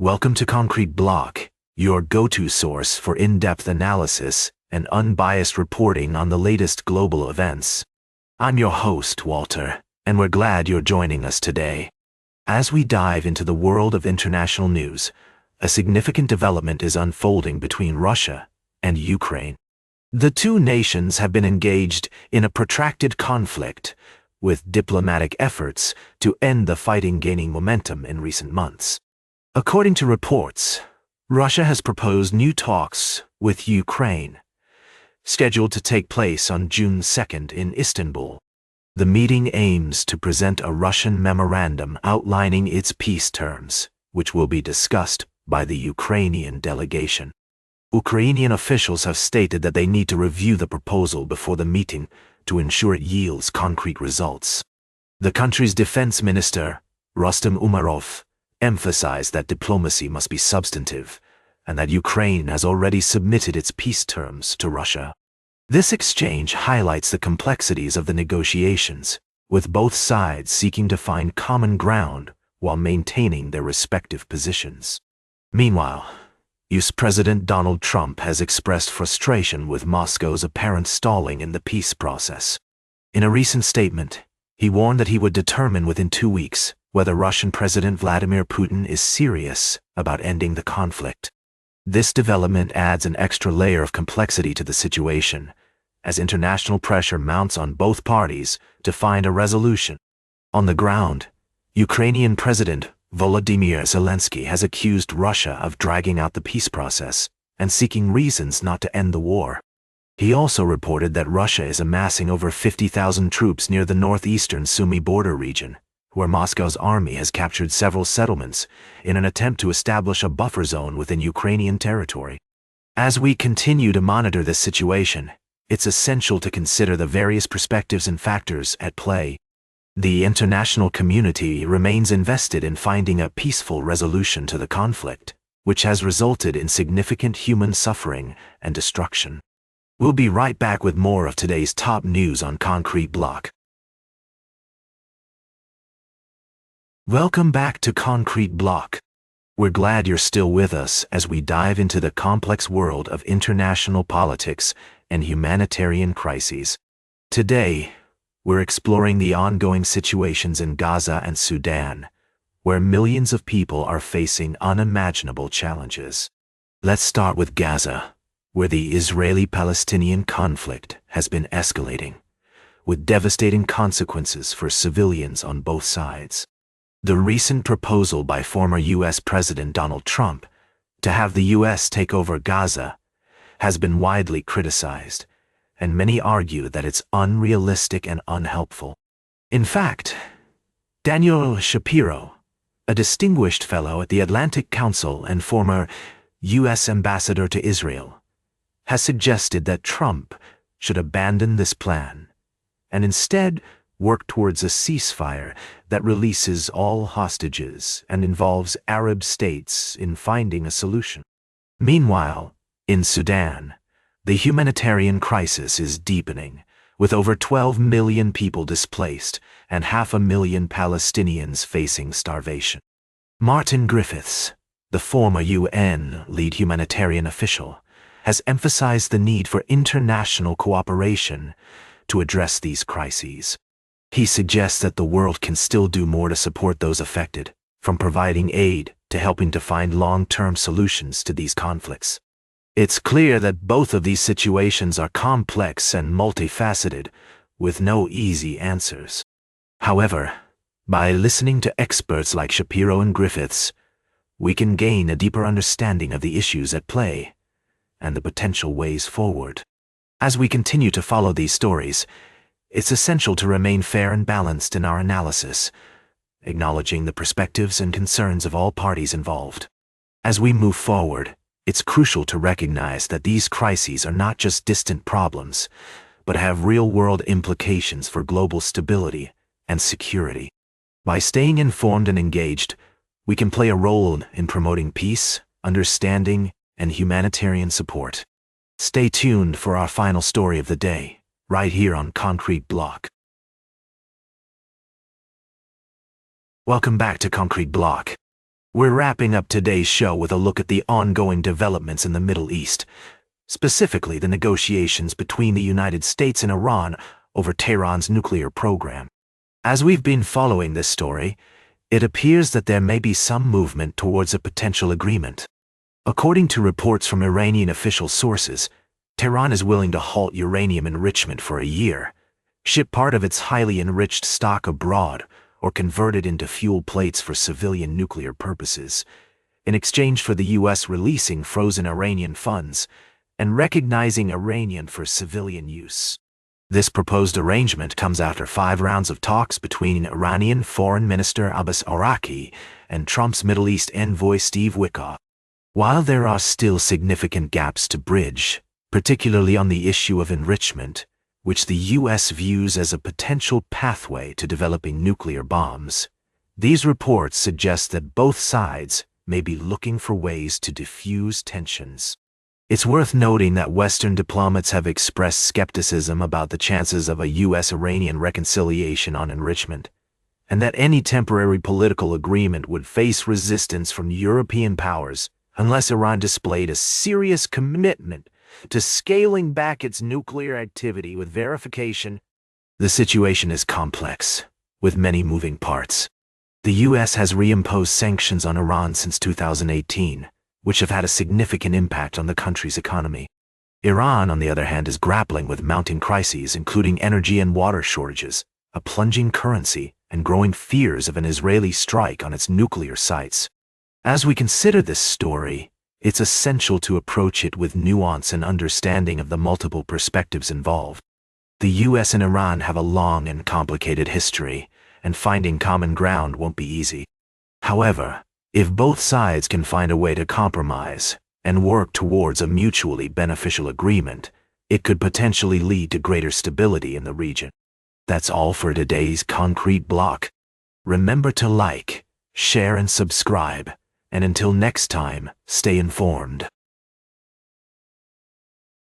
Welcome to Concrete Block, your go-to source for in-depth analysis and unbiased reporting on the latest global events. I'm your host, Walter, and we're glad you're joining us today. As we dive into the world of international news, a significant development is unfolding between Russia and Ukraine. The two nations have been engaged in a protracted conflict, with diplomatic efforts to end the fighting gaining momentum in recent months. According to reports, Russia has proposed new talks with Ukraine, scheduled to take place on June 2nd in Istanbul. The meeting aims to present a Russian memorandum outlining its peace terms, which will be discussed by the Ukrainian delegation. Ukrainian officials have stated that they need to review the proposal before the meeting to ensure it yields concrete results. The country's defense minister, Rustem Umerov, emphasized that diplomacy must be substantive and that Ukraine has already submitted its peace terms to Russia. This exchange highlights the complexities of the negotiations, with both sides seeking to find common ground while maintaining their respective positions. Meanwhile, US President Donald Trump has expressed frustration with Moscow's apparent stalling in the peace process. In a recent statement, he warned that he would determine within 2 weeks whether Russian President Vladimir Putin is serious about ending the conflict. This development adds an extra layer of complexity to the situation, as international pressure mounts on both parties to find a resolution. On the ground, Ukrainian President Volodymyr Zelensky has accused Russia of dragging out the peace process and seeking reasons not to end the war. He also reported that Russia is amassing over 50,000 troops near the northeastern Sumy border region, where Moscow's army has captured several settlements in an attempt to establish a buffer zone within Ukrainian territory. As we continue to monitor this situation, it's essential to consider the various perspectives and factors at play. The international community remains invested in finding a peaceful resolution to the conflict, which has resulted in significant human suffering and destruction. We'll be right back with more of today's top news on Concrete Block. Welcome back to Concrete Block. We're glad you're still with us as we dive into the complex world of international politics and humanitarian crises. Today, we're exploring the ongoing situations in Gaza and Sudan, where millions of people are facing unimaginable challenges. Let's start with Gaza, where the Israeli-Palestinian conflict has been escalating, with devastating consequences for civilians on both sides. The recent proposal by former US President Donald Trump to have the US take over Gaza has been widely criticized, and many argue that it's unrealistic and unhelpful. In fact, Daniel Shapiro, a distinguished fellow at the Atlantic Council and former US ambassador to Israel, has suggested that Trump should abandon this plan and instead work towards a ceasefire that releases all hostages and involves Arab states in finding a solution. Meanwhile, in Sudan, the humanitarian crisis is deepening, with over 12 million people displaced and 500,000 Palestinians facing starvation. Martin Griffiths, the former UN lead humanitarian official, has emphasized the need for international cooperation to address these crises. He suggests that the world can still do more to support those affected, from providing aid to helping to find long-term solutions to these conflicts. It's clear that both of these situations are complex and multifaceted, with no easy answers. However, by listening to experts like Shapiro and Griffiths, we can gain a deeper understanding of the issues at play and the potential ways forward. As we continue to follow these stories, it's essential to remain fair and balanced in our analysis, acknowledging the perspectives and concerns of all parties involved. As we move forward, it's crucial to recognize that these crises are not just distant problems, but have real-world implications for global stability and security. By staying informed and engaged, we can play a role in promoting peace, understanding, and humanitarian support. Stay tuned for our final story of the day, right here on Concrete Block. Welcome back to Concrete Block. We're wrapping up today's show with a look at the ongoing developments in the Middle East, specifically the negotiations between the United States and Iran over Tehran's nuclear program. As we've been following this story, it appears that there may be some movement towards a potential agreement. According to reports from Iranian official sources, Tehran is willing to halt uranium enrichment for a year, ship part of its highly enriched stock abroad, or convert it into fuel plates for civilian nuclear purposes, in exchange for the U.S. releasing frozen Iranian funds and recognizing Iranian for civilian use. This proposed arrangement comes after 5 rounds of talks between Iranian Foreign Minister Abbas Araqi and Trump's Middle East envoy Steve Witkoff. While there are still significant gaps to bridge, particularly on the issue of enrichment, which the U.S. views as a potential pathway to developing nuclear bombs, these reports suggest that both sides may be looking for ways to diffuse tensions. It's worth noting that Western diplomats have expressed skepticism about the chances of a U.S.-Iranian reconciliation on enrichment, and that any temporary political agreement would face resistance from European powers unless Iran displayed a serious commitment to scaling back its nuclear activity with verification. The situation is complex, with many moving parts. The U.S. has reimposed sanctions on Iran since 2018, which have had a significant impact on the country's economy. Iran, on the other hand, is grappling with mounting crises, including energy and water shortages, a plunging currency, and growing fears of an Israeli strike on its nuclear sites. As we consider this story, it's essential to approach it with nuance and understanding of the multiple perspectives involved. The U.S. and Iran have a long and complicated history, and finding common ground won't be easy. However, if both sides can find a way to compromise and work towards a mutually beneficial agreement, it could potentially lead to greater stability in the region. That's all for today's Concrete Block. Remember to like, share, and subscribe. And until next time, stay informed.